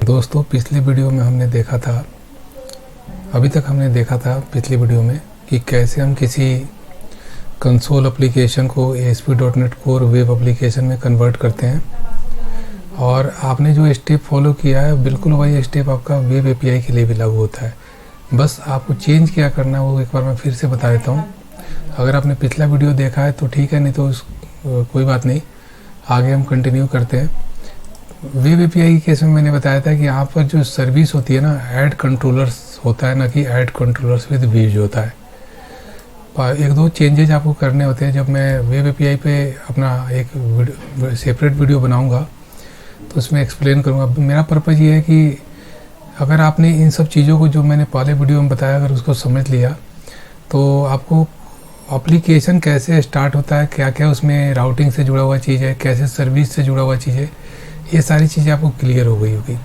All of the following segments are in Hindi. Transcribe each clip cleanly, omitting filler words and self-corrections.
दोस्तों, पिछली वीडियो में हमने देखा था, अभी तक हमने देखा था पिछली वीडियो में कि कैसे हम किसी कंसोल एप्लीकेशन को ASP.NET कोर वेब एप्लीकेशन में कन्वर्ट करते हैं। और आपने जो स्टेप फॉलो किया है बिल्कुल वही स्टेप आपका वेब API के लिए भी लागू होता है। बस आपको चेंज क्या करना है वो एक बार मैं फिर से बता देता हूँ। अगर आपने पिछला वीडियो देखा है तो ठीक है, नहीं तो कोई बात नहीं, आगे हम कंटिन्यू करते हैं। वेब API के केस में मैंने बताया था कि यहाँ पर जो सर्विस होती है ना, ऐड कंट्रोलर्स होता है, ना कि ऐड कंट्रोलर्स विद व्यूज होता है। एक दो चेंजेज आपको करने होते हैं। जब मैं वेब API पे अपना एक सेपरेट वीडियो बनाऊंगा तो उसमें एक्सप्लेन करूंगा। मेरा पर्पज़ ये है कि अगर आपने इन सब चीज़ों को जो मैंने पहले वीडियो में बताया अगर उसको समझ लिया तो आपको एप्लीकेशन कैसे स्टार्ट होता है, क्या क्या उसमें राउटिंग से जुड़ा हुआ चीज़ है, कैसे सर्विस से जुड़ा हुआ चीज़ है, ये सारी चीज़ें आपको क्लियर हो गई होगी।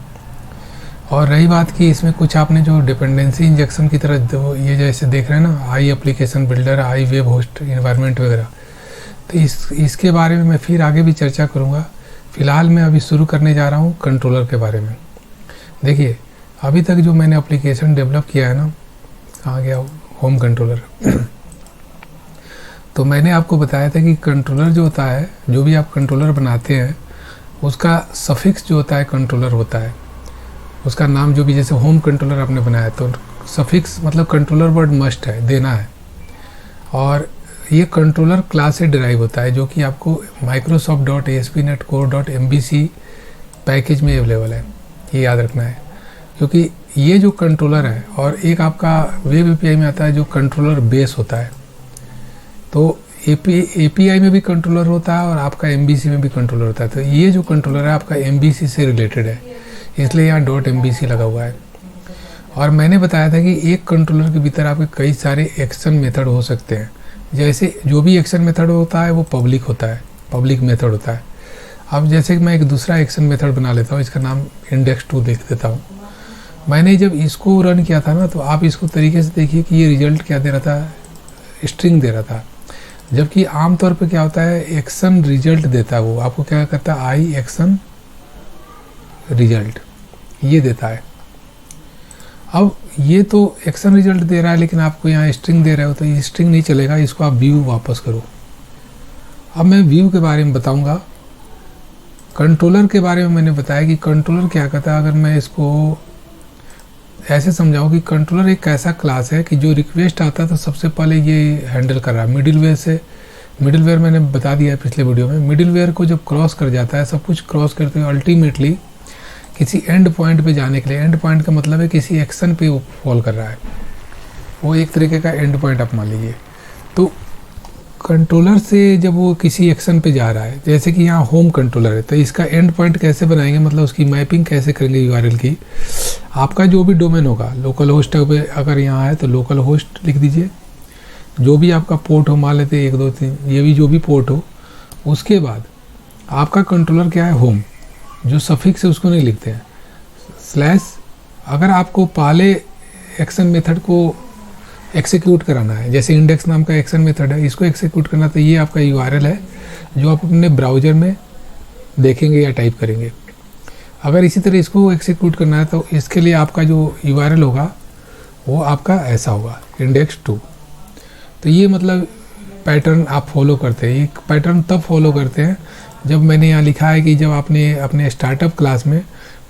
और रही बात कि इसमें कुछ आपने जो डिपेंडेंसी इंजेक्शन की तरह ये जैसे देख रहे हैं ना, आई एप्लीकेशन बिल्डर, आई वेब होस्ट इन्वायरमेंट वगैरह, तो इसके बारे में मैं फिर आगे भी चर्चा करूँगा। फ़िलहाल मैं अभी शुरू करने जा रहा हूँ कंट्रोलर के बारे में। देखिए, अभी तक जो मैंने एप्लीकेशन डेवलप किया है ना, कहाँ गया होम कंट्रोलर तो मैंने आपको बताया था कि कंट्रोलर जो होता है, जो भी आप कंट्रोलर बनाते हैं उसका सफिक्स जो होता है कंट्रोलर होता है, उसका नाम जो भी, जैसे होम कंट्रोलर आपने बनाया तो सफिक्स मतलब कंट्रोलर वर्ड मस्ट है, देना है। और ये कंट्रोलर क्लास से डिराइव होता है जो कि आपको microsoft.ASP.NET Core.MVC पैकेज में अवेलेबल है, ये याद रखना है। क्योंकि ये जो कंट्रोलर है और एक आपका वेब API में आता है जो कंट्रोलर बेस होता है, तो API में भी कंट्रोलर होता है और आपका MVC में भी कंट्रोलर होता है। तो ये जो कंट्रोलर है आपका MVC से रिलेटेड है, इसलिए यहाँ .MVC लगा हुआ है। और मैंने बताया था कि एक कंट्रोलर के भीतर आपके कई सारे एक्शन मेथड हो सकते हैं। जैसे जो भी एक्शन मेथड होता है वो पब्लिक होता है, पब्लिक मेथड होता है। अब जैसे कि मैं एक दूसरा एक्शन मेथड बना लेता हूँ, इसका नाम index2 लिख देता हूँ। मैंने जब इसको रन किया था ना, तो आप इसको तरीके से देखिए कि ये रिजल्ट क्या दे रहा था, स्ट्रिंग दे रहा था। जबकि आमतौर पे क्या होता है, एक्शन रिजल्ट देता है, वो आपको क्या करता है, आई एक्शन रिजल्ट ये देता है। अब ये तो एक्शन रिजल्ट दे रहा है, लेकिन आपको यहाँ स्ट्रिंग दे रहे हो तो ये स्ट्रिंग नहीं चलेगा, इसको आप व्यू वापस करो। अब मैं व्यू के बारे में बताऊंगा। कंट्रोलर के बारे में मैंने बताया कि कंट्रोलर क्या करता है। अगर मैं इसको ऐसे समझाऊं कि कंट्रोलर एक ऐसा क्लास है कि जो रिक्वेस्ट आता है तो सबसे पहले ये हैंडल कर रहा है मिडिलवेयर से। मिडिलवेयर मैंने बता दिया है पिछले वीडियो में। मिडिलवेयर को जब क्रॉस कर जाता है, सब कुछ क्रॉस करते हुए अल्टीमेटली किसी एंड पॉइंट पे जाने के लिए, एंड पॉइंट का मतलब है किसी एक्शन पे वो फॉल कर रहा है, वो एक तरीके का एंड पॉइंट आप मान लीजिए। तो कंट्रोलर से जब वो किसी एक्शन पे जा रहा है, जैसे कि यहाँ होम कंट्रोलर है, तो इसका एंड पॉइंट कैसे बनाएंगे, मतलब उसकी मैपिंग कैसे करेंगे URL की। आपका जो भी डोमेन होगा, लोकल होस्ट अगर यहाँ है तो लोकल होस्ट लिख दीजिए। जो भी आपका पोर्ट हो, मान लेते 1 2 3, ये भी जो भी पोर्ट हो। उसके बाद आपका कंट्रोलर क्या है, होम। जो सफिक्स है उसको नहीं लिखते हैं, स्लैश। अगर आपको पहले एक्शन मेथड को एक्सिक्यूट कराना है, जैसे इंडेक्स नाम का एक्शन मेथड है, इसको एक्सिक्यूट करना, तो ये आपका URL है जो आप अपने ब्राउज़र में देखेंगे या टाइप करेंगे। अगर इसी तरह इसको एक्सिक्यूट करना है तो इसके लिए आपका जो URL होगा वो आपका ऐसा होगा, index2। तो ये मतलब पैटर्न आप फॉलो करते हैं। ये पैटर्न तब फॉलो करते हैं जब मैंने यहाँ लिखा है कि जब आपने अपने स्टार्टअप क्लास में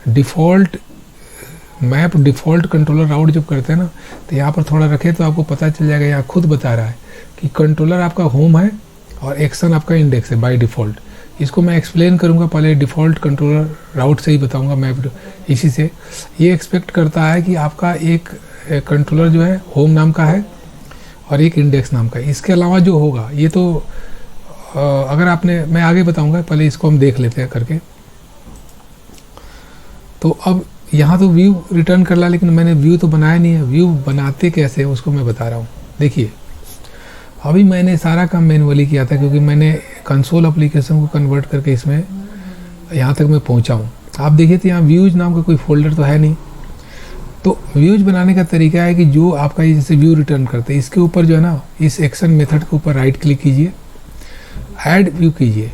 डिफ़ॉल्ट मैप डिफ़ॉल्ट कंट्रोलर राउट जब करते हैं ना, तो यहाँ पर थोड़ा रखें तो आपको पता चल जाएगा। यहाँ खुद बता रहा है कि कंट्रोलर आपका होम है और एक्शन आपका इंडेक्स है बाय डिफ़ॉल्ट। इसको मैं एक्सप्लेन करूँगा, पहले डिफ़ॉल्ट कंट्रोलर राउट से ही बताऊँगा मैप। इसी से ये एक्सपेक्ट करता है कि आपका एक कंट्रोलर जो है होम नाम का है और एक इंडेक्स नाम का है। इसके अलावा जो होगा ये तो अगर आपने, मैं आगे बताऊँगा, पहले इसको हम देख लेते हैं करके। तो अब यहाँ तो व्यू रिटर्न कर ला, लेकिन मैंने व्यू तो बनाया नहीं है। व्यू बनाते कैसे उसको मैं बता रहा हूँ। देखिए, अभी मैंने सारा काम मैनुअली किया था क्योंकि मैंने कंसोल एप्लीकेशन को कन्वर्ट करके इसमें यहाँ तक मैं पहुँचा हूँ। आप देखिए तो यहाँ व्यूज नाम का कोई फोल्डर तो है नहीं। तो व्यूज बनाने का तरीका है कि जो आपका ये जैसे व्यू रिटर्न करते हैं, इसके ऊपर जो है ना, इस एक्शन मेथड के ऊपर राइट क्लिक कीजिए, ऐड व्यू कीजिए।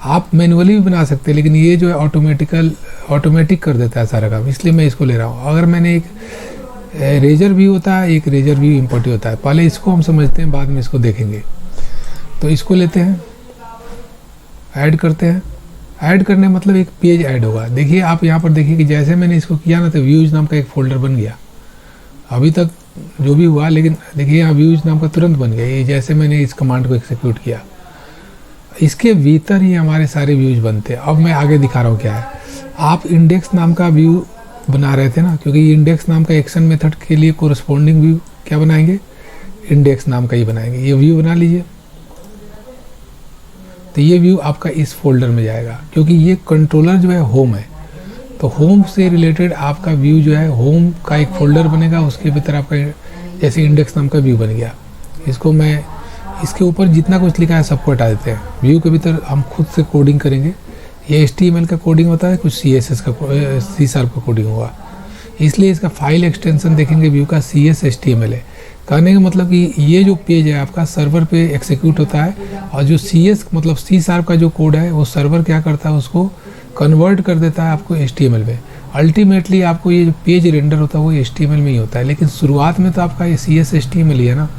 आप मैनुअली भी बना सकते हैं, लेकिन ये जो है ऑटोमेटिक कर देता है सारा काम, इसलिए मैं इसको ले रहा हूँ। अगर मैंने एक रेजर व्यू होता है, एक रेजर व्यू इम्पोर्ट होता है, पहले इसको हम समझते हैं, बाद में इसको देखेंगे। तो इसको लेते हैं, ऐड करते हैं। ऐड करने मतलब एक पेज ऐड होगा। देखिए आप यहाँ पर देखिए कि जैसे मैंने इसको किया ना, तो व्यूज नाम का एक फोल्डर बन गया। अभी तक जो भी हुआ, लेकिन देखिए यहाँ व्यूज नाम का तुरंत बन गया, ये जैसे मैंने इस कमांड को एग्जीक्यूट किया। इसके भीतर ही हमारे सारे व्यूज बनते हैं। अब मैं आगे दिखा रहा हूँ क्या है। आप इंडेक्स नाम का व्यू बना रहे थे ना, क्योंकि इंडेक्स नाम का एक्शन मेथड के लिए कोरस्पॉन्डिंग व्यू क्या बनाएंगे, इंडेक्स नाम का ही बनाएंगे। ये व्यू बना लीजिए, तो ये व्यू आपका इस फोल्डर में जाएगा, क्योंकि ये कंट्रोलर जो है होम है, तो होम से रिलेटेड आपका व्यू जो है, होम का एक फोल्डर बनेगा, उसके भीतर आपका जैसे इंडेक्स नाम का व्यू बन गया। इसको मैं इसके ऊपर जितना कुछ लिखा है सबको हटा देते हैं। व्यू के भीतर हम खुद से कोडिंग करेंगे। ये HTML का कोडिंग होता है, कुछ CSS का C# का कोडिंग होगा, इसलिए इसका फाइल एक्सटेंशन देखेंगे व्यू का CS/HTML है। कहने का मतलब कि ये जो पेज है आपका सर्वर पे एग्जीक्यूट होता है, और जो CS मतलब C# का जो कोड है वो सर्वर क्या करता है, उसको कन्वर्ट कर देता है आपको HTML में। अल्टीमेटली आपको ये जो पेज रेंडर होता है वो HTML में ही होता है, लेकिन शुरुआत में तो आपका ये CS/HTML ही है ना,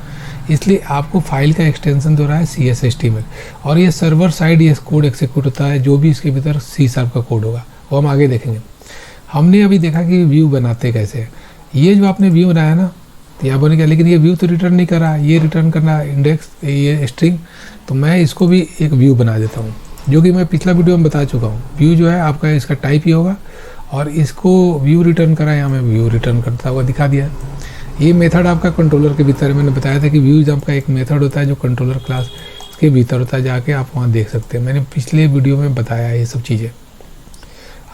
इसलिए आपको फाइल का एक्सटेंशन दे रहा है CS/HTML, और ये सर्वर साइड ये कोड एग्जीक्यूट होता है, जो भी इसके भीतर C# का कोड होगा वो हम आगे देखेंगे। हमने अभी देखा कि व्यू बनाते कैसे हैं। ये जो आपने व्यू बनाया ना, तो यहाँ बन गया, लेकिन ये व्यू तो रिटर्न नहीं कर रहा, ये रिटर्न करना इंडेक्स, ये स्ट्रिंग। तो मैं इसको भी एक व्यू बना देता हूँ, जो कि मैं पिछला वीडियो में बता चुका हूँ। व्यू जो है आपका इसका टाइप ही होगा, और इसको व्यू रिटर्न करा, यहाँ मैं व्यू रिटर्न करता हुआ दिखा दिया। ये मेथड आपका कंट्रोलर के भीतर है। मैंने बताया था कि व्यूज आपका एक मेथड होता है जो कंट्रोलर क्लास के भीतर होता है, जाके आप वहाँ देख सकते हैं। मैंने पिछले वीडियो में बताया है ये सब चीज़ें,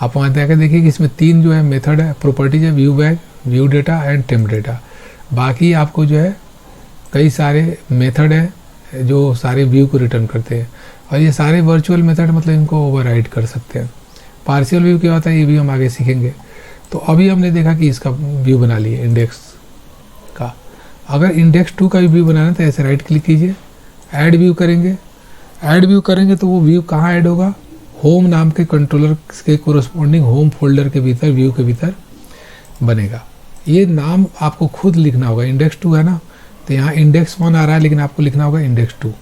आप वहाँ जाकर देखिए कि इसमें 3 जो है मेथड है, प्रॉपर्टीज है, view bag, view data and temp data. बाकी आपको जो है कई सारे मेथड हैं जो सारे व्यू को रिटर्न करते हैं, और ये सारे वर्चुअल मेथड मतलब इनको ओवरराइड कर सकते हैं। पार्शियल व्यू क्या होता है ये भी हम आगे सीखेंगे। तो अभी हमने देखा कि इसका व्यू बना लिए इंडेक्स का। अगर इंडेक्स 2 का भी व्यू बनाना है तो ऐसे राइट क्लिक कीजिए, ऐड व्यू करेंगे। ऐड व्यू करेंगे तो वो व्यू कहाँ ऐड होगा, होम नाम के कंट्रोलर के कोरस्पॉन्डिंग होम फोल्डर के भीतर व्यू के भीतर बनेगा। ये नाम आपको खुद लिखना होगा। इंडेक्स 2 है ना, तो यहाँ इंडेक्स 1 आ रहा है, लेकिन आपको लिखना होगा इंडेक्स 2।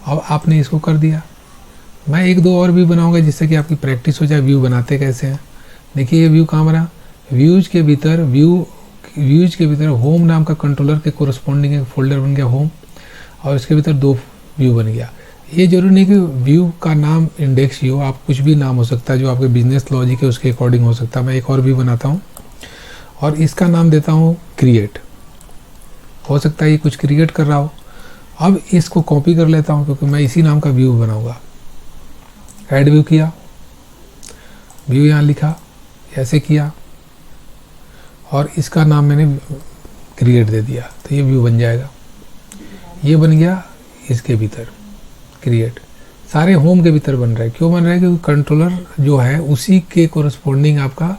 अब आपने इसको कर दिया। मैं 1-2 और व्यू बनाऊंगा जिससे कि आपकी प्रैक्टिस हो जाए व्यू बनाते कैसे हैं। देखिए ये व्यू कहाँ बना, व्यूज के भीतर होम नाम का कंट्रोलर के कोरस्पॉन्डिंग एक फोल्डर बन गया होम, और इसके भीतर 2 व्यू बन गया। ये जरूरी नहीं कि व्यू का नाम इंडेक्स ही हो, आप कुछ भी नाम हो सकता है जो आपके बिजनेस लॉजिक है उसके अकॉर्डिंग हो सकता है। मैं एक और व्यू बनाता हूँ और इसका नाम देता हूँ क्रिएट। हो सकता है ये कुछ क्रिएट कर रहा हो। अब इसको कॉपी कर लेता हूँ क्योंकि मैं इसी नाम का व्यू बनाऊंगा। ऐड व्यू किया, व्यू यहाँ लिखा, ऐसे किया, और इसका नाम मैंने क्रिएट दे दिया, तो ये व्यू बन जाएगा। ये बन गया इसके भीतर क्रिएट, सारे होम के भीतर बन रहा है। क्यों बन रहा है, क्योंकि कंट्रोलर जो है उसी के कोरस्पॉन्डिंग आपका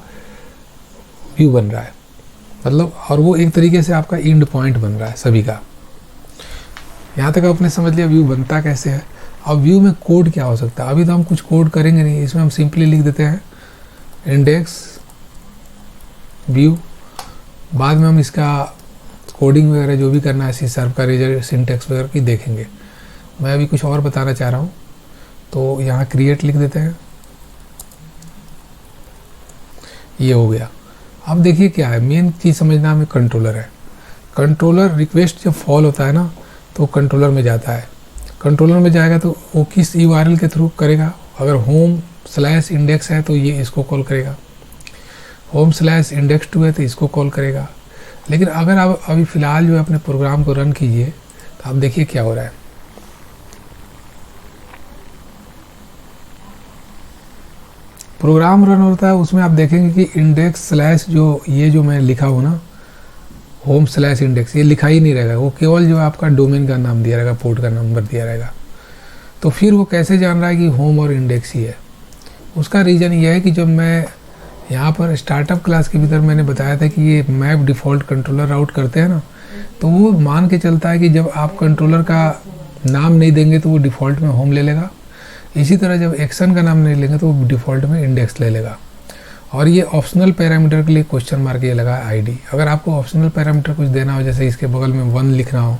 व्यू बन रहा है, मतलब, और वो एक तरीके से आपका एंड पॉइंट बन रहा है सभी का। यहाँ तक आपने समझ लिया व्यू बनता कैसे है। अब व्यू में कोड क्या हो सकता है, अभी तो हम कुछ कोड करेंगे नहीं, इसमें हम सिंपली लिख देते हैं इंडेक्स व्यू। बाद में हम इसका कोडिंग वगैरह जो भी करना है C# का रेजर सिंटेक्स वगैरह की देखेंगे। मैं अभी कुछ और बताना चाह रहा हूँ, तो यहाँ क्रिएट लिख देते हैं, ये हो गया। अब देखिए क्या है, मेन चीज़ समझना हमें कंट्रोलर है। कंट्रोलर रिक्वेस्ट जब फॉल होता है ना तो कंट्रोलर में जाता है। कंट्रोलर में जाएगा तो वो किस URL के थ्रू करेगा, अगर home/index है तो ये इसको कॉल करेगा, home/index2 है तो इसको कॉल करेगा। लेकिन अगर आप अभी फ़िलहाल जो है अपने प्रोग्राम को रन कीजिए तो आप देखिए क्या हो रहा है। प्रोग्राम रन होता है, उसमें आप देखेंगे कि इंडेक्स/ जो मैं लिखा हूँ ना home/index, ये लिखा ही नहीं रहेगा, वो केवल जो आपका डोमेन का नाम दिया रहेगा, पोर्ट का नंबर दिया रहेगा। तो फिर वो कैसे जान रहा है कि होम और इंडेक्स ही है। उसका रीज़न ये है कि जब मैं यहाँ पर स्टार्टअप क्लास के भीतर मैंने बताया था कि ये मैप डिफ़ॉल्ट कंट्रोलर राउट करते हैं ना, तो वो मान के चलता है कि जब आप कंट्रोलर का नाम नहीं देंगे तो वो डिफ़ॉल्ट में होम ले लेगा, इसी तरह जब एक्शन का नाम नहीं लेंगे तो वो डिफ़ॉल्ट में इंडेक्स ले लेगा। और ये ऑप्शनल पैरामीटर के लिए क्वेश्चन मार्क ये लगा आईडी। अगर आपको ऑप्शनल पैरामीटर कुछ देना हो, जैसे इसके बगल में 1 लिखना हो,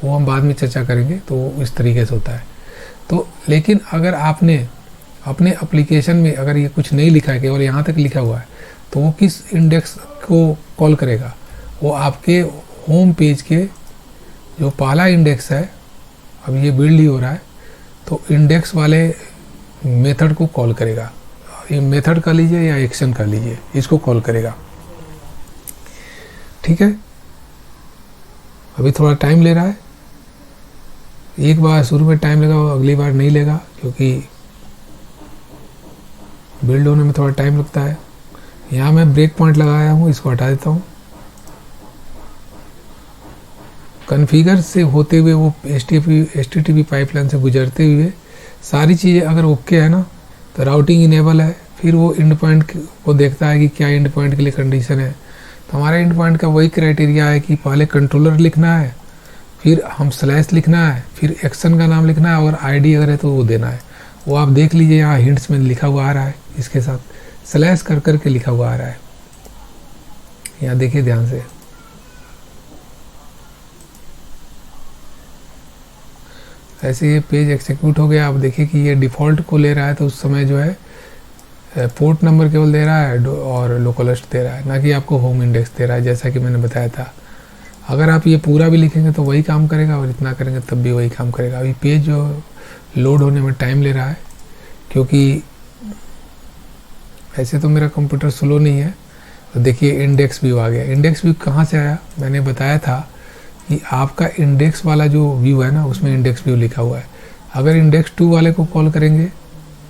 वो हम बाद में चर्चा करेंगे, तो इस तरीके से होता है। तो लेकिन अगर आपने अपने एप्लीकेशन में अगर ये कुछ नहीं लिखा है, केवल यहाँ तक लिखा हुआ है, तो वो किस इंडेक्स को कॉल करेगा? वो आपके होम पेज के जो पहला इंडेक्स है, अब ये बिल्ड ही हो रहा है, तो इंडेक्स वाले मेथड को कॉल करेगा। ये मेथड कर लीजिए या एक्शन कर लीजिए, इसको कॉल करेगा। ठीक है, अभी थोड़ा टाइम ले रहा है। एक बार शुरू में टाइम लगा, अगली बार नहीं लेगा, क्योंकि बिल्ड होने में थोड़ा टाइम लगता है। यहाँ मैं ब्रेक पॉइंट लगाया हूँ, इसको हटा देता हूँ। कॉन्फ़िगर से होते हुए वो HTTP पाइपलाइन से गुजरते हुए सारी चीज़ें अगर ओके है ना, तो राउटिंग इनेबल है। फिर वो एंड पॉइंट को देखता है कि क्या एंड पॉइंट के लिए कंडीशन है। तो हमारा एंड पॉइंट का वही क्राइटेरिया है कि पहले कंट्रोलर लिखना है, फिर हम स्लैश लिखना है, फिर एक्शन का नाम लिखना है, और आईडी अगर है तो वो देना है। वो आप देख लीजिए, यहाँ हिंट्स में लिखा हुआ आ रहा है, इसके साथ स्लैश कर कर के लिखा हुआ आ रहा है। यहाँ देखिए ध्यान से। ऐसे ये पेज एक्सिक्यूट हो गया। आप देखिए कि ये डिफ़ॉल्ट को ले रहा है, तो उस समय जो है पोर्ट नंबर केवल दे रहा है और लोकल होस्ट दे रहा है, ना कि आपको होम इंडेक्स दे रहा है, जैसा कि मैंने बताया था। अगर आप ये पूरा भी लिखेंगे तो वही काम करेगा, और इतना करेंगे तब भी वही काम करेगा। अभी पेज जो लोड होने में टाइम ले रहा है, क्योंकि ऐसे तो मेरा कंप्यूटर स्लो नहीं है। तो देखिए इंडेक्स व्यू आ गया। इंडेक्स व्यू कहाँ से आया? मैंने बताया था कि आपका इंडेक्स वाला जो व्यू है ना, उसमें इंडेक्स व्यू लिखा हुआ है। अगर इंडेक्स 2 वाले को कॉल करेंगे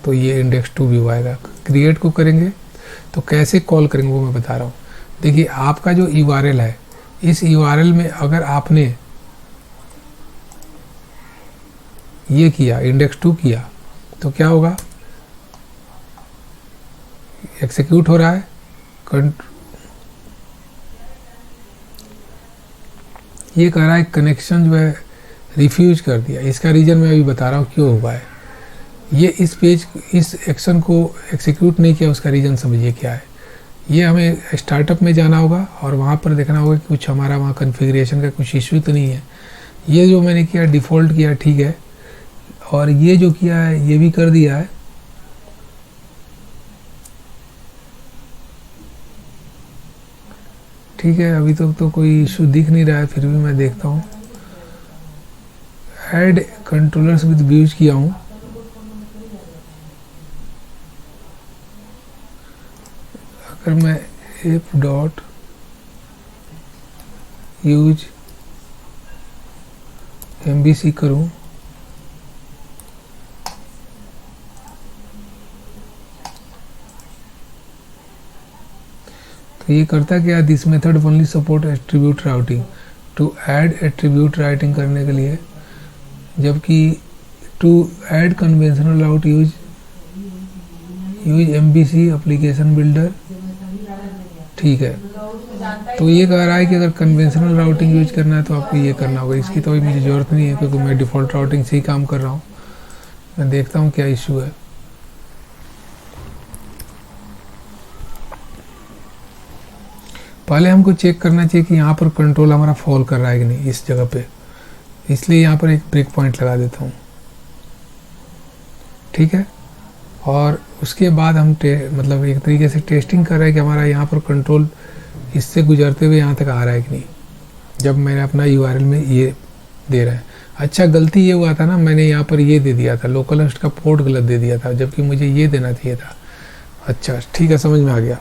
तो ये इंडेक्स 2 व्यू आएगा। क्रिएट को करेंगे तो कैसे कॉल करेंगे वो मैं बता रहा हूँ। देखिए आपका जो URL है, इस URL में अगर आपने ये किया, इंडेक्स 2 किया, तो क्या होगा? एग्जीक्यूट हो रहा है, ये कह रहा है कनेक्शन जो है रिफ्यूज कर दिया। इसका रीज़न मैं अभी बता रहा हूँ क्यों हुआ है। ये इस एक्शन को एग्जीक्यूट नहीं किया, उसका रीज़न समझिए क्या है। ये हमें स्टार्टअप में जाना होगा और वहाँ पर देखना होगा कि कुछ हमारा वहाँ कॉन्फ़िगरेशन का कुछ इश्यू तो नहीं है। ये जो मैंने किया डिफ़ॉल्ट किया, ठीक है, और ये जो किया है ये भी कर दिया है। ठीक है, अभी तक तो कोई इशू दिख नहीं रहा है, फिर भी मैं देखता हूँ। ऐड कंट्रोलर्स विद व्यूज किया हूँ। अगर मैं if डॉट यूज MVC करूँ तो ये करता क्या? This method only support attribute routing. To add attribute writing करने के लिए, जबकि to add conventional route use MVC application builder. ठीक है, तो ये कह रहा है कि अगर कन्वेंशनल राउटिंग यूज करना है तो आपको ये करना होगा। इसकी तो अभी मुझे ज़रूरत नहीं है, क्योंकि मैं डिफ़ॉल्ट राउटिंग से ही काम कर रहा हूँ। मैं देखता हूँ क्या इशू है। पहले हमको चेक करना चाहिए कि यहाँ पर कंट्रोल हमारा फॉल कर रहा है कि नहीं इस जगह पे, इसलिए यहाँ पर एक ब्रेक पॉइंट लगा देता हूँ। ठीक है, और उसके बाद हम मतलब एक तरीके से टेस्टिंग कर रहे हैं कि हमारा यहाँ पर कंट्रोल इससे गुजरते हुए यहाँ तक आ रहा है कि नहीं, जब मैंने अपना URL में ये दे रहा है। अच्छा, गलती ये हुआ था ना, मैंने यहाँ पर ये दे दिया था, लोकल होस्ट का पोर्ट गलत दे दिया था, जबकि मुझे ये देना चाहिए था। अच्छा ठीक है, समझ में आ गया।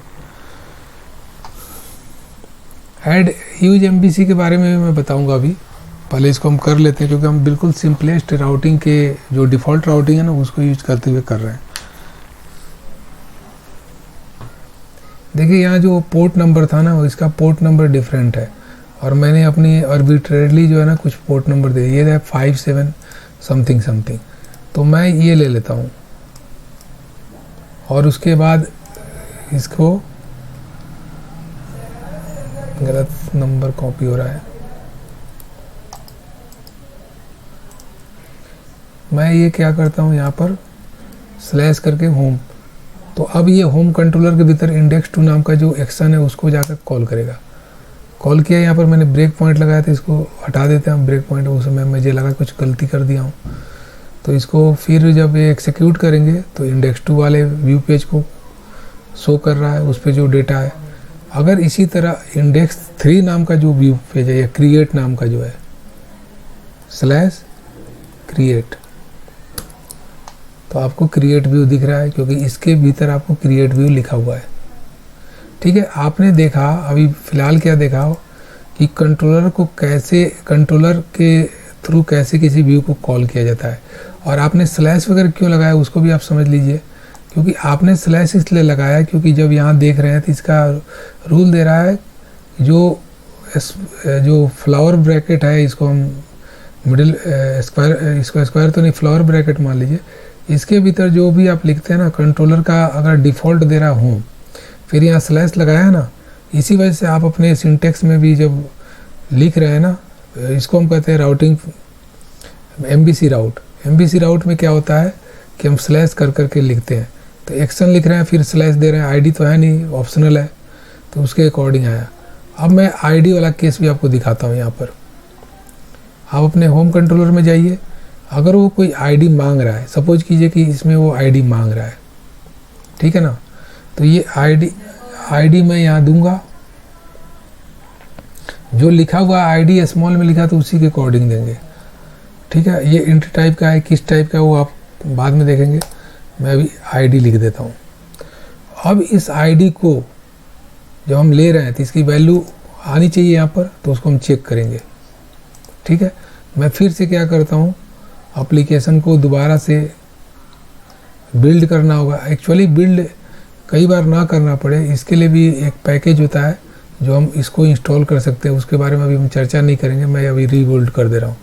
ऐड यूज MVC के बारे में मैं बताऊंगा अभी, पहले इसको हम कर लेते हैं, क्योंकि हम बिल्कुल सिंपलेस्ट राउटिंग के जो डिफ़ॉल्ट राउटिंग है ना उसको यूज करते हुए कर रहे हैं। देखिए यहाँ जो पोर्ट नंबर था ना, इसका पोर्ट नंबर डिफरेंट है, और मैंने अपनी आर्बिट्रेरली जो है ना कुछ पोर्ट नंबर दे दिए, ये है 57 समथिंग समथिंग, तो मैं ये ले लेता हूँ और उसके बाद इसको, गलत नंबर कॉपी हो रहा है, मैं ये क्या करता हूँ यहाँ पर स्लैश करके होम। तो अब ये होम कंट्रोलर के भीतर इंडेक्स टू नाम का जो एक्शन है उसको जाकर कॉल करेगा। कॉल किया, यहाँ पर मैंने ब्रेक पॉइंट लगाया था, इसको हटा देते हैं ब्रेक पॉइंट। उस समय मुझे लगा कुछ गलती कर दिया हूँ, तो इसको फिर जब ये एक्सिक्यूट करेंगे तो इंडेक्स टू वाले व्यू पेज को शो कर रहा है, उस पर जो डेटा है। अगर इसी तरह इंडेक्स 3 नाम का जो व्यू पेज है या क्रिएट नाम का जो है स्लैश क्रिएट, तो आपको क्रिएट व्यू दिख रहा है क्योंकि इसके भीतर आपको क्रिएट व्यू लिखा हुआ है। ठीक है, आपने देखा अभी फ़िलहाल क्या देखा हो कि कंट्रोलर को कैसे, कंट्रोलर के थ्रू कैसे किसी व्यू को कॉल किया जाता है। और आपने स्लैश वगैरह क्यों लगाया उसको भी आप समझ लीजिए, क्योंकि आपने स्लैश इसलिए लगाया क्योंकि जब यहाँ देख रहे हैं तो इसका रूल दे रहा है जो फ्लावर ब्रैकेट है, इसको हम मिडिल स्क्वायर, इसको स्क्वायर तो नहीं, फ्लावर ब्रैकेट मान लीजिए, इसके भीतर जो भी आप लिखते हैं ना, कंट्रोलर का अगर डिफ़ॉल्ट दे रहा हूँ, फिर यहाँ स्लैश लगाया है ना, इसी वजह से आप अपने सिंटेक्स में भी जब लिख रहे हैं ना, इसको हम कहते हैं राउटिंग, MVC राउट। MVC राउट में क्या होता है कि हम स्लैश कर करके लिखते हैं, तो एक्शन लिख रहे हैं फिर स्लैश दे रहे हैं, आईडी तो है नहीं, ऑप्शनल है, तो उसके अकॉर्डिंग आया। अब मैं आईडी वाला केस भी आपको दिखाता हूँ। यहाँ पर आप अपने होम कंट्रोलर में जाइए, अगर वो कोई आईडी मांग रहा है, सपोज कीजिए कि इसमें वो आईडी मांग रहा है, ठीक है ना, तो ये आईडी मैं यहाँ दूंगा, जो लिखा हुआ आईडी स्मॉल में लिखा तो उसी के अकॉर्डिंग देंगे। ठीक है, ये इंट टाइप का है, किस टाइप का वो आप बाद में देखेंगे, मैं अभी आईडी लिख देता हूँ। अब इस आईडी को जब हम ले रहे हैं तो इसकी वैल्यू आनी चाहिए यहाँ पर, तो उसको हम चेक करेंगे। ठीक है, मैं फिर से क्या करता हूँ, एप्लीकेशन को दोबारा से बिल्ड करना होगा। एक्चुअली बिल्ड कई बार ना करना पड़े, इसके लिए भी एक पैकेज होता है जो हम इसको इंस्टॉल कर सकते हैं, उसके बारे में अभी हम चर्चा नहीं करेंगे, मैं अभी रीबिल्ड कर दे रहा हूँ।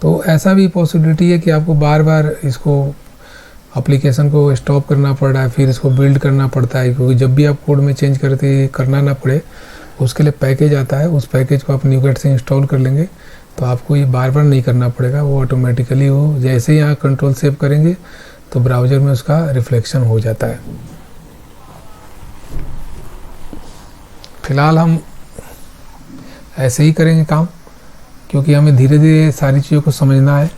तो ऐसा भी पॉसिबिलिटी है कि आपको बार बार इसको एप्लीकेशन को स्टॉप करना पड़ रहा है, फिर इसको बिल्ड करना पड़ता है, क्योंकि जब भी आप कोड में चेंज करते करना ना पड़े, उसके लिए पैकेज आता है, उस पैकेज को आप न्यूगेट से इंस्टॉल कर लेंगे तो आपको ये बार बार नहीं करना पड़ेगा, वो ऑटोमेटिकली वो जैसे ही यहाँ कंट्रोल सेव करेंगे तो ब्राउज़र में उसका रिफ्लेक्शन हो जाता है। फिलहाल हम ऐसे ही करेंगे काम, क्योंकि हमें धीरे धीरे सारी चीज़ों को समझना है।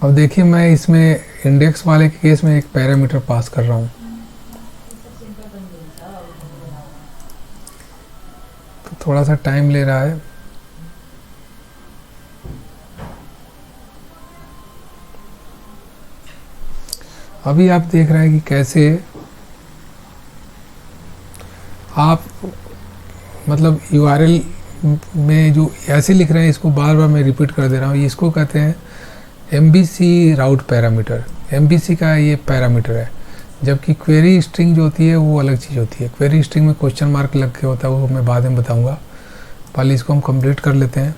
अब देखिए, मैं इसमें इंडेक्स वाले के केस में एक पैरामीटर पास कर रहा हूँ, तो थोड़ा सा टाइम ले रहा है। अभी आप देख रहे हैं कि कैसे आप मतलब URL में जो ऐसे लिख रहे हैं, इसको बार बार मैं रिपीट कर दे रहा हूँ, इसको कहते हैं MVC राउट पैरामीटर। MVC का ये पैरामीटर है, जबकि क्वेरी स्ट्रिंग जो होती है वो अलग चीज़ होती है। क्वेरी स्ट्रिंग में क्वेश्चन मार्क लग के होता है, वो मैं बाद में बताऊंगा, पहले इसको हम कंप्लीट कर लेते हैं।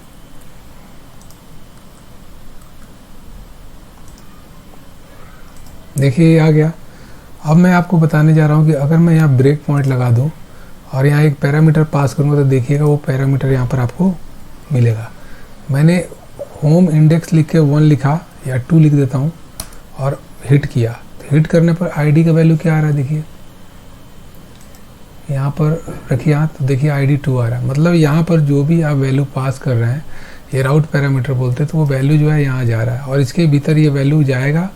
देखिए ये आ गया। अब मैं आपको बताने जा रहा हूँ कि अगर मैं यहाँ ब्रेक पॉइंट लगा दूँ और यहाँ एक पैरामीटर पास करूँगा तो देखिएगा वो पैरामीटर यहाँ पर आपको मिलेगा। मैंने होम इंडेक्स लिख के 1 लिखा या 2 लिख देता हूँ और हिट किया, तो हिट करने पर आईडी का वैल्यू क्या आ रहा है, देखिए यहाँ पर रखिए हाथ, तो देखिए आईडी 2 आ रहा है। मतलब यहाँ पर जो भी आप वैल्यू पास कर रहे हैं, ये राउट पैरामीटर बोलते हैं, तो वो वैल्यू जो है यहाँ जा रहा है और इसके भीतर ये वैल्यू जाएगा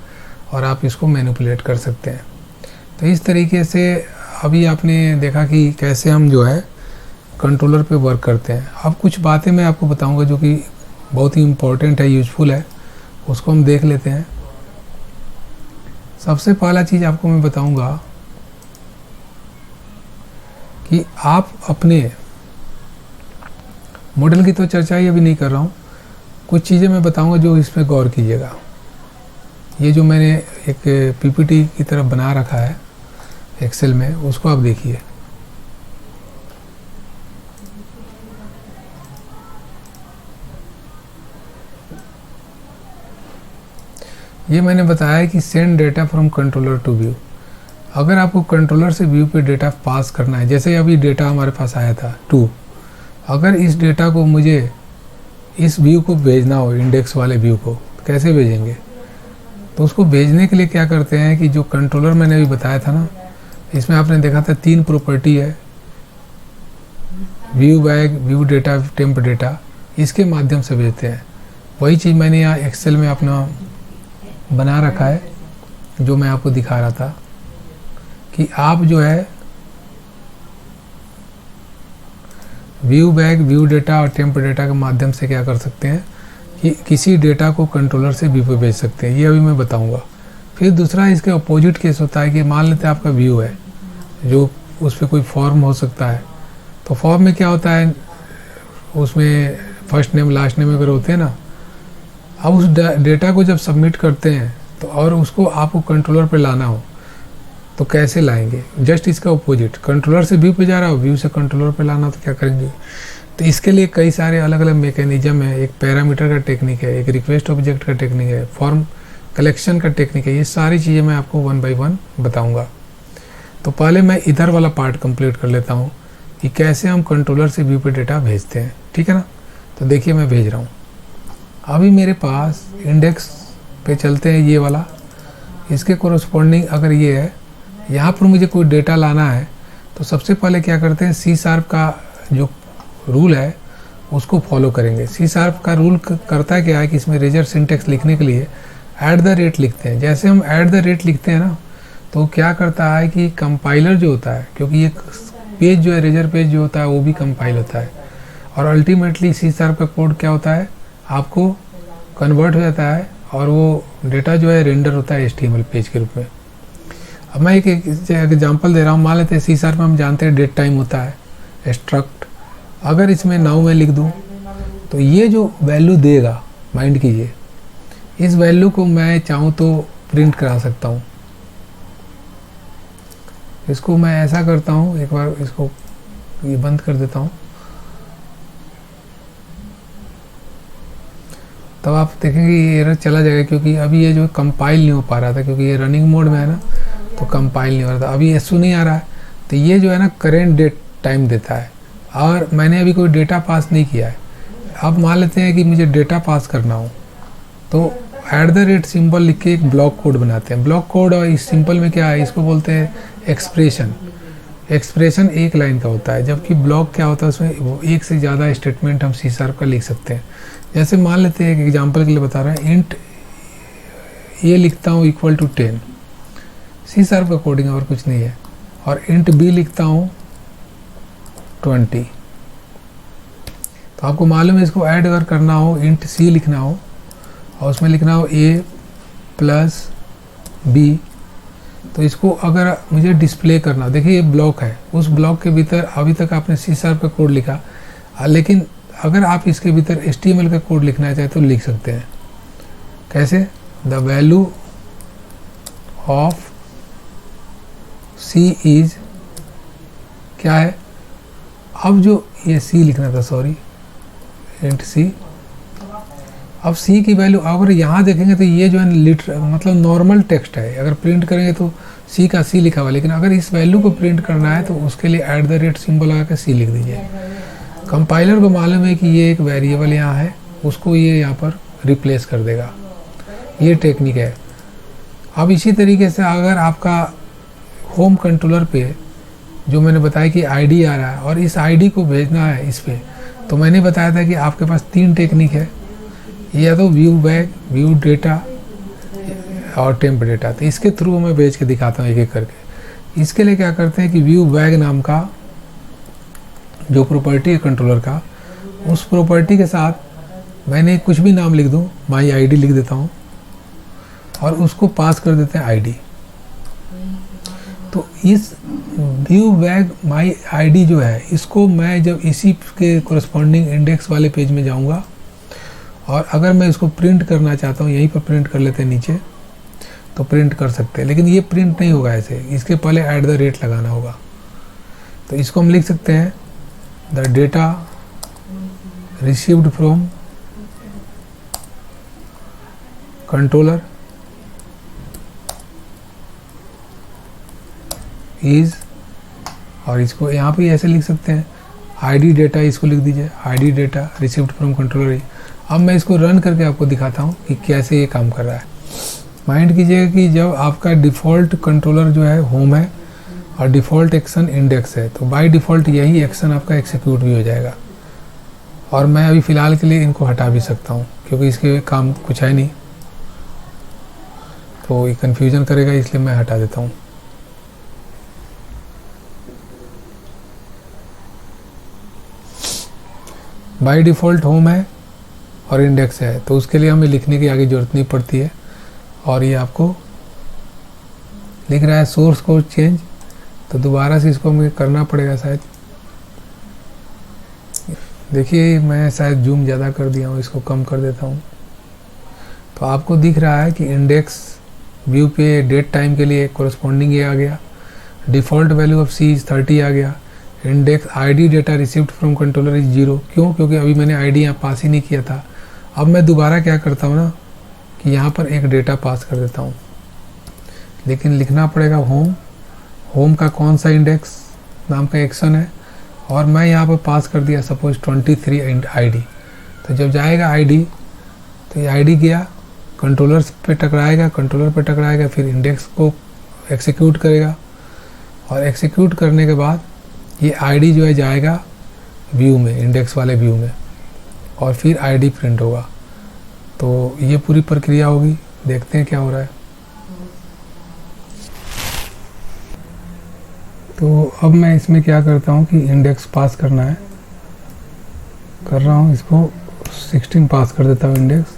और आप इसको मैनिपुलेट कर सकते हैं। तो इस तरीके से अभी आपने देखा कि कैसे हम जो है कंट्रोलर पे वर्क करते हैं। अब कुछ बातें मैं आपको बताऊंगा जो कि बहुत ही इम्पोर्टेंट है, यूजफुल है, उसको हम देख लेते हैं। सबसे पहला चीज़ आपको मैं बताऊंगा कि आप अपने मॉडल की तो चर्चा ही अभी नहीं कर रहा हूँ, कुछ चीज़ें मैं बताऊंगा जो इस पर गौर कीजिएगा। ये जो मैंने एक PPT की तरह बना रखा है एक्सेल में, उसको आप देखिए। ये मैंने बताया कि send data from controller to view. अगर आपको कंट्रोलर से व्यू पे डेटा पास करना है, जैसे अभी डेटा हमारे पास आया था 2, अगर इस डेटा को मुझे इस व्यू को भेजना हो, इंडेक्स वाले व्यू को, कैसे भेजेंगे? तो उसको भेजने के लिए क्या करते हैं कि जो कंट्रोलर मैंने अभी बताया था ना, इसमें आपने देखा था 3 प्रॉपर्टी है, view bag, view data, temp data, इसके माध्यम से भेजते हैं। वही चीज़ मैंने यहाँ एक्सेल में अपना बना रखा है, जो मैं आपको दिखा रहा था कि आप जो है व्यू बैग, व्यू डेटा और टेम्प डेटा के माध्यम से क्या कर सकते हैं कि किसी डेटा को कंट्रोलर से व्यू पे भेज सकते हैं। ये अभी मैं बताऊंगा। फिर दूसरा इसके अपोजिट केस होता है कि मान लेते हैं आपका व्यू है, जो उस पर कोई फॉर्म हो सकता है। तो फॉर्म में क्या होता है, उसमें फर्स्ट नेम लास्ट नेम अगर होते हैं ना, अब उस डेटा को जब सबमिट करते हैं तो और उसको आपको कंट्रोलर पे लाना हो तो कैसे लाएंगे? जस्ट इसका अपोजिट, कंट्रोलर से व्यू पे जा रहा हो, व्यू से कंट्रोलर पे लाना तो क्या करेंगे? तो इसके लिए कई सारे अलग अलग मैकेनिज्म है। एक पैरामीटर का टेक्निक है, एक रिक्वेस्ट ऑब्जेक्ट का टेक्निक है, फॉर्म कलेक्शन का टेक्निक है। ये सारी चीज़ें मैं आपको 1 बाय 1 बताऊंगा। तो पहले मैं इधर वाला पार्ट कंप्लीट कर लेता हूँ कि कैसे हम कंट्रोलर से व्यू पे डेटा भेजते हैं, ठीक है ना? तो देखिए मैं भेज रहा हूँ। अभी मेरे पास इंडेक्स पे चलते हैं, ये वाला, इसके कोरस्पॉन्डिंग अगर ये है, यहाँ पर मुझे कोई डेटा लाना है तो सबसे पहले क्या करते हैं, C# का जो रूल है उसको फॉलो करेंगे। C# का रूल करता है क्या है कि इसमें रेजर सिंटेक्स लिखने के लिए @ लिखते हैं। जैसे हम @ लिखते हैं ना, तो क्या करता है कि कंपाइलर जो होता है, क्योंकि ये पेज जो है, रेजर पेज जो होता है वो भी कंपाइल होता है, और अल्टीमेटली C# का कोड क्या होता है, आपको कन्वर्ट हो जाता है और वो डेटा जो है रेंडर होता है HTML पेज के रूप में। अब मैं एक एग्जांपल दे रहा हूँ। मान लेते हैं C# में हम जानते हैं डेट टाइम होता है स्ट्रक्ट। अगर इसमें नाउ मैं लिख दूँ तो ये जो वैल्यू देगा, माइंड कीजिए, इस वैल्यू को मैं चाहूँ तो प्रिंट करा सकता हूँ। इसको मैं ऐसा करता हूँ, एक बार इसको ये बंद कर देता हूँ, तब आप देखेंगे ये एरर चला जाएगा, क्योंकि अभी ये जो कंपाइल नहीं हो पा रहा था, क्योंकि ये रनिंग मोड में है ना, तो कंपाइल नहीं हो रहा था। अभी SU नहीं आ रहा है, तो ये जो है ना करेंट डेट टाइम देता है, और मैंने अभी कोई डेटा पास नहीं किया है। अब मान लेते हैं कि मुझे डेटा पास करना हो, तो @ सिंबल लिख के एक ब्लॉक कोड बनाते हैं। ब्लॉक कोड, और इस सिंपल में क्या है, इसको बोलते हैं एक्सप्रेशन। एक्सप्रेशन एक लाइन का होता है, जबकि ब्लॉक क्या होता है, उसमें एक से ज़्यादा स्टेटमेंट हम C# का लिख सकते हैं। जैसे मान लेते हैं, एक एग्जांपल के लिए बता रहे हैं, इंट ये लिखता हूँ = 10, C# का कोडिंग और कुछ नहीं है, और इंट B लिखता हूँ 20। तो आपको मालूम है, इसको ऐड अगर करना हो, इंट C लिखना हो और उसमें लिखना हो A + B, तो इसको अगर मुझे डिस्प्ले करना, देखिए ये ब्लॉक है, उस ब्लॉक के भीतर अभी तक आपने C# का कोड लिखा, लेकिन अगर आप इसके भीतर HTML का कोड लिखना चाहे तो लिख सकते हैं। कैसे? The value of C is क्या है, अब जो ये C लिखना था, सॉरी, इंट C। अब C की वैल्यू अगर यहाँ देखेंगे तो ये जो है लिटर, मतलब नॉर्मल टेक्स्ट है, अगर प्रिंट करेंगे तो C का C लिखा हुआ, लेकिन अगर इस वैल्यू को प्रिंट करना है तो उसके लिए @ सिंबल लगा के C लिख दीजिए। कंपाइलर को मालूम है कि ये एक वेरिएबल यहाँ है, उसको ये यहाँ पर रिप्लेस कर देगा। ये टेक्निक है। अब इसी तरीके से अगर आपका होम कंट्रोलर पे जो मैंने बताया कि ID आ रहा है और इस ID को भेजना है इस पे, तो मैंने बताया था कि आपके पास 3 टेक्निक है, या तो व्यू बैग, व्यू डेटा और टेम्प डेटा। तो इसके थ्रू मैं भेज के दिखाता हूँ एक एक करके। इसके लिए क्या करते हैं कि व्यू बैग नाम का जो प्रॉपर्टी है कंट्रोलर का, उस प्रॉपर्टी के साथ मैंने कुछ भी नाम लिख दूँ, माई ID लिख देता हूँ, और उसको पास कर देते हैं ID। तो इस व्यू बैग माई ID जो है, इसको मैं जब इसी के कोरस्पॉन्डिंग इंडेक्स वाले पेज में जाऊंगा, और अगर मैं इसको प्रिंट करना चाहता हूँ, यहीं पर प्रिंट कर लेते हैं नीचे, तो प्रिंट कर सकते हैं, लेकिन ये प्रिंट नहीं होगा ऐसे, इसके पहले @ लगाना होगा। तो इसको हम लिख सकते हैं the data received from controller is, और इसको यहाँ पे ऐसे लिख सकते हैं आईडी डेटा, इसको लिख दीजिए ID data received from controller. अब मैं इसको रन करके आपको दिखाता हूँ कि कैसे ये काम कर रहा है। माइंड कीजिएगा कि जब आपका डिफ़ॉल्ट कंट्रोलर जो है होम है और डिफ़ॉल्ट एक्शन इंडेक्स है, तो बाय डिफ़ॉल्ट यही एक्शन आपका एग्जीक्यूट भी हो जाएगा। और मैं अभी फ़िलहाल के लिए इनको हटा भी सकता हूँ क्योंकि इसके काम कुछ है नहीं, तो ये कन्फ्यूज़न करेगा, इसलिए मैं हटा देता हूँ। बाय डिफ़ॉल्ट होम है और इंडेक्स है, तो उसके लिए हमें लिखने की आगे ज़रूरत नहीं पड़ती है। और ये आपको लिख रहा है सोर्स कोड चेंज, तो दोबारा से इसको हमें करना पड़ेगा शायद। देखिए मैं शायद जूम ज़्यादा कर दिया हूँ, इसको कम कर देता हूँ। तो आपको दिख रहा है कि इंडेक्स व्यू पे डेट टाइम के लिए कोरस्पॉन्डिंग ये आ गया, default value of C is 30 आ गया, index ID data received from controller is 0। क्यों? क्योंकि अभी मैंने आईडी यहाँ पास ही नहीं किया था। अब मैं दोबारा क्या करता हूँ ना कि यहाँ पर एक डेटा पास कर देता हूँ, लेकिन लिखना पड़ेगा होम। होम का कौन सा इंडेक्स नाम का एक्शन है, और मैं यहाँ पर पास कर दिया सपोज 23 आईडी। तो जब जाएगा आईडी, तो ये आईडी गया कंट्रोलर पे टकराएगा, फिर इंडेक्स को एक्सिक्यूट करेगा, और एक्सिक्यूट करने के बाद ये आईडी जो है जाएगा व्यू में, इंडेक्स वाले व्यू में, और फिर आईडी प्रिंट होगा। तो ये पूरी प्रक्रिया होगी, देखते हैं क्या हो रहा है। तो अब मैं इसमें क्या करता हूँ कि इंडेक्स पास करना है, कर रहा हूँ, इसको 16 पास कर देता हूँ इंडेक्स।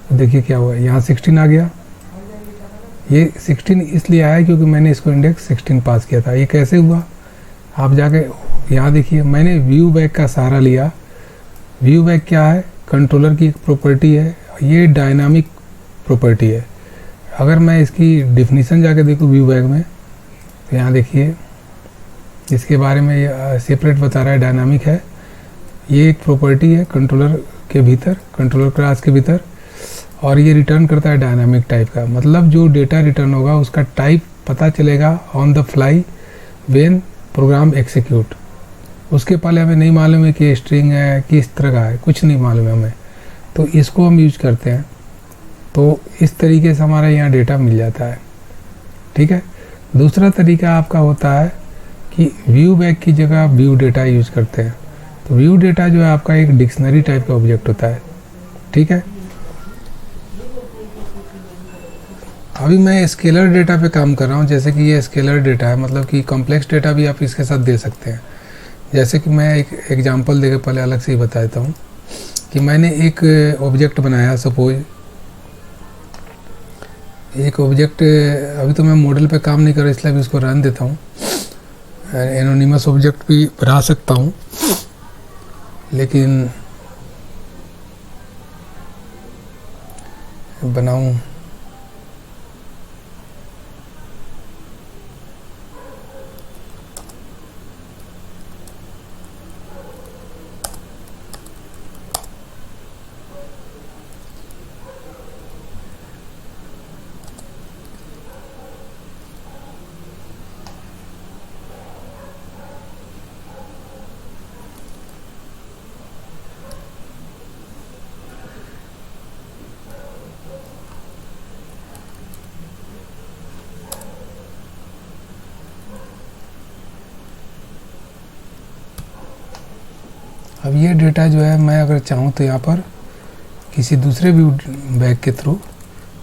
तो देखिए क्या हुआ, यहाँ 16 आ गया। ये 16 इसलिए आया क्योंकि मैंने इसको इंडेक्स 16 पास किया था। ये कैसे हुआ, आप जाके यहाँ देखिए, मैंने व्यू बैक का सहारा लिया। व्यू बैक क्या है, कंट्रोलर की एक प्रॉपर्टी है, ये डायनामिक प्रॉपर्टी है। अगर मैं इसकी डिफिनीशन जाके देखूँ व्यू बैक में, तो यहाँ देखिए इसके बारे में ये सेपरेट बता रहा है, डायनामिक है। ये एक प्रॉपर्टी है कंट्रोलर के भीतर, कंट्रोलर क्लास के भीतर, और ये रिटर्न करता है डायनामिक टाइप का। मतलब जो डेटा रिटर्न होगा उसका टाइप पता चलेगा on the fly when program execute. उसके पहले हमें नहीं मालूम है कि स्ट्रिंग है, किस तरह का है, कुछ नहीं मालूम है हमें, तो इसको हम यूज करते हैं। तो इस तरीके से हमारा यहाँ डेटा मिल जाता है। ठीक है। दूसरा तरीका आपका होता है कि व्यू बैक की जगह व्यू डेटा यूज करते हैं। तो व्यू डेटा जो है आपका एक डिक्शनरी टाइप का ऑब्जेक्ट होता है। ठीक है। अभी मैं स्केलर डेटा पे काम कर रहा हूँ, जैसे कि ये स्केलर डेटा है, मतलब कि कॉम्प्लेक्स डेटा भी आप इसके साथ दे सकते हैं। जैसे कि मैं एक एग्जांपल देकर पहले अलग से ही बता देता हूँ कि मैंने एक ऑब्जेक्ट बनाया, सपोज एक ऑब्जेक्ट, अभी तो मैं मॉडल पे काम नहीं कर रहा इसलिए अभी इसको रन देता हूँ। एनोनिमस ऑब्जेक्ट भी बना सकता हूँ, लेकिन बनाऊँ अब ये डेटा जो है मैं अगर चाहूँ तो यहाँ पर किसी दूसरे व्यू बैक के थ्रू,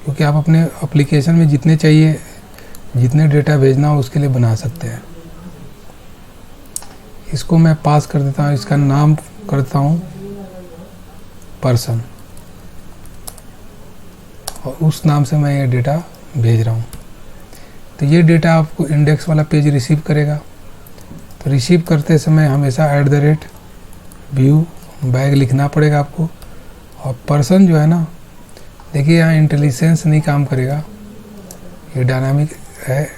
क्योंकि आप अपने एप्लीकेशन में जितने चाहिए, जितने डेटा भेजना हो उसके लिए बना सकते हैं। इसको मैं पास कर देता हूँ, इसका नाम करता हूँ पर्सन, और उस नाम से मैं ये डेटा भेज रहा हूँ। तो ये डेटा आपको इंडेक्स वाला पेज रिसीव करेगा। तो रिसीव करते समय हमेशा @व्यू बैक लिखना पड़ेगा आपको। और पर्सन जो है ना, देखिए यहाँ इंटेलिजेंस नहीं काम करेगा, ये डायनामिक है।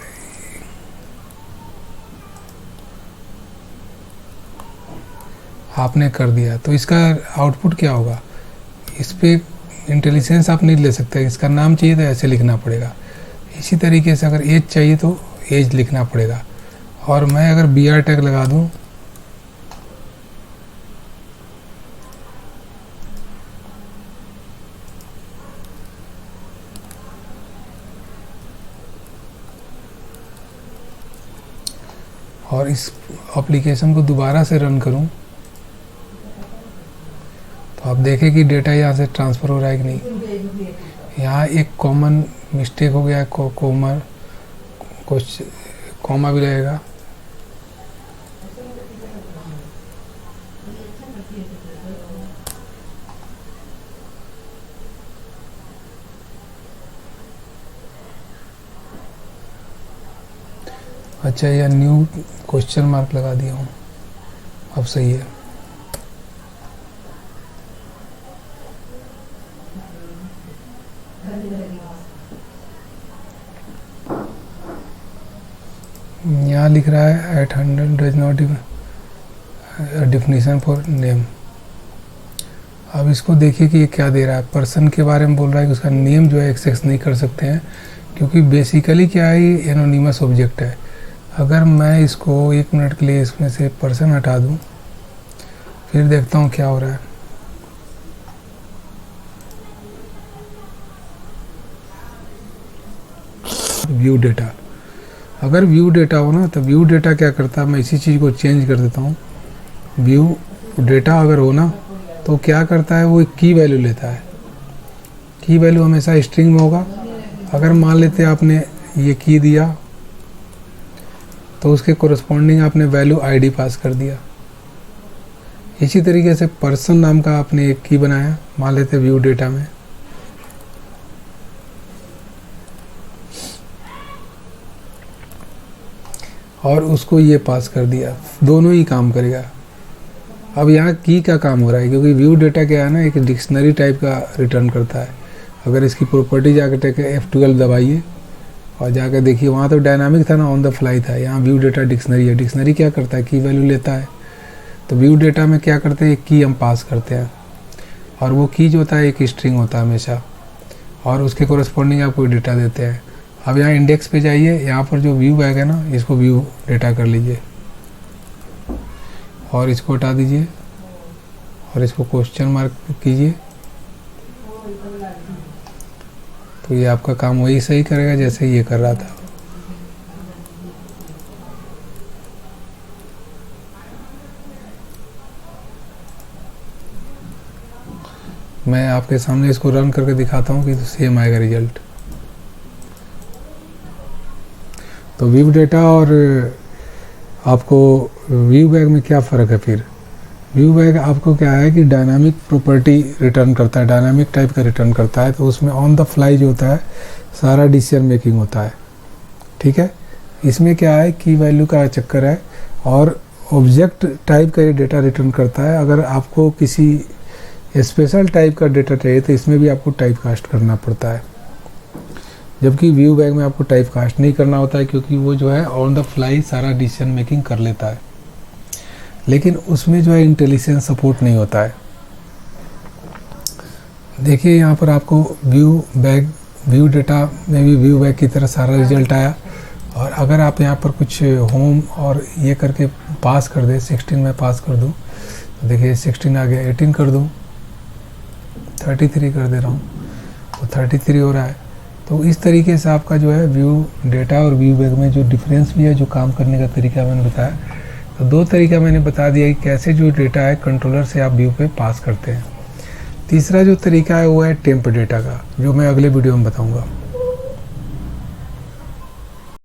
आपने कर दिया तो इसका आउटपुट क्या होगा, इस पे इंटेलिजेंस आप नहीं ले सकते। इसका नाम चाहिए तो ऐसे लिखना पड़ेगा। इसी तरीके से अगर एज चाहिए तो एज लिखना पड़ेगा। और मैं अगर BR टैग लगा दूं और इस एप्लीकेशन को दोबारा से रन करूं तो आप देखें कि डेटा यहाँ से ट्रांसफ़र हो रहा है कि नहीं। यहाँ एक कॉमन मिस्टेक हो गया है, कुछ कॉमा भी लगेगा। अच्छा, यह न्यू क्वेश्चन मार्क लगा दिया हूँ, अब सही है। यहाँ लिख रहा है at 100 does not definition for name. अब इसको देखिए कि ये क्या दे रहा है। पर्सन के बारे में बोल रहा है कि उसका नेम जो है एक्सेस नहीं कर सकते हैं, क्योंकि बेसिकली क्या है, ये एनोनिमस ऑब्जेक्ट है। अगर मैं इसको 1 मिनट के लिए इसमें से पर्सन हटा दूं, फिर देखता हूँ क्या हो रहा है। व्यू डेटा, अगर व्यू डेटा हो ना, तो व्यू डेटा क्या करता है, मैं इसी चीज़ को चेंज कर देता हूँ। व्यू डेटा अगर हो ना, तो क्या करता है, वो एक की वैल्यू लेता है। की वैल्यू हमेशा स्ट्रिंग में होगा। अगर मान लेते हैं आपने ये की दिया, तो उसके कोरस्पॉन्डिंग आपने वैल्यू आईडी पास कर दिया। इसी तरीके से पर्सन नाम का आपने एक की बनाया, मान लेते व्यू डेटा में, और उसको ये पास कर दिया। दोनों ही काम करेगा। अब यहाँ की का काम हो रहा है, क्योंकि व्यू डेटा क्या है ना, एक डिक्शनरी टाइप का रिटर्न करता है। अगर इसकी प्रॉपर्टी जाकर F12 दबाइए और जाकर देखिए, वहाँ तो डायनामिक था ना, ऑन द फ्लाई था। यहाँ व्यू डेटा डिक्शनरी है। डिक्शनरी क्या करता है, की वैल्यू लेता है। तो व्यू डेटा में क्या करते हैं, एक की हम पास करते हैं, और वो की जो होता है एक स्ट्रिंग होता है हमेशा, और उसके कोरस्पॉन्डिंग आप कोई डेटा देते हैं। अब यहाँ इंडेक्स पे जाइए, यहाँ पर जो व्यू बैग है ना, इसको व्यू डेटा कर लीजिए और इसको हटा दीजिए और इसको क्वेश्चन मार्क कीजिए। तो ये आपका काम वही सही करेगा जैसे ये कर रहा था। मैं आपके सामने इसको रन करके दिखाता हूँ कि तो सेम आएगा रिजल्ट। तो व्यू डेटा और आपको व्यू बैग में क्या फ़र्क है फिर। व्यू बैग आपको क्या है कि डायनामिक प्रॉपर्टी रिटर्न करता है, डायनामिक टाइप का रिटर्न करता है। तो उसमें ऑन द फ्लाई जो होता है सारा डिसीजन मेकिंग होता है, ठीक है। इसमें क्या है कि वैल्यू का चक्कर है, और ऑब्जेक्ट टाइप का ये डेटा रिटर्न करता है। अगर आपको किसी स्पेशल टाइप का डेटा चाहिए तो इसमें भी आपको टाइप कास्ट करना पड़ता है, जबकि व्यू बैग में आपको टाइप कास्ट नहीं करना होता है, क्योंकि वो जो है ऑन द फ्लाई सारा डिसीजन मेकिंग कर लेता है। लेकिन उसमें जो है इंटेलिजेंस सपोर्ट नहीं होता है। देखिए यहाँ पर आपको व्यू डेटा में भी व्यू बैग की तरह सारा रिजल्ट आया। और अगर आप यहाँ पर कुछ होम और ये करके पास कर दे, 16 में पास कर दूँ, तो देखिए 16 आ गया, 18 कर दूँ, 33 कर दे रहा हूँ, तो 33 हो रहा है। तो इस तरीके से आपका जो है व्यू डेटा और व्यू बैग में जो डिफरेंस भी है, जो काम करने का तरीका मैंने बताया। तो 2 तरीका मैंने बता दिया कि कैसे जो डेटा है कंट्रोलर से आप व्यू पे पास करते हैं। तीसरा जो तरीका है वो है टेम्प डेटा का, जो मैं अगले वीडियो में बताऊंगा।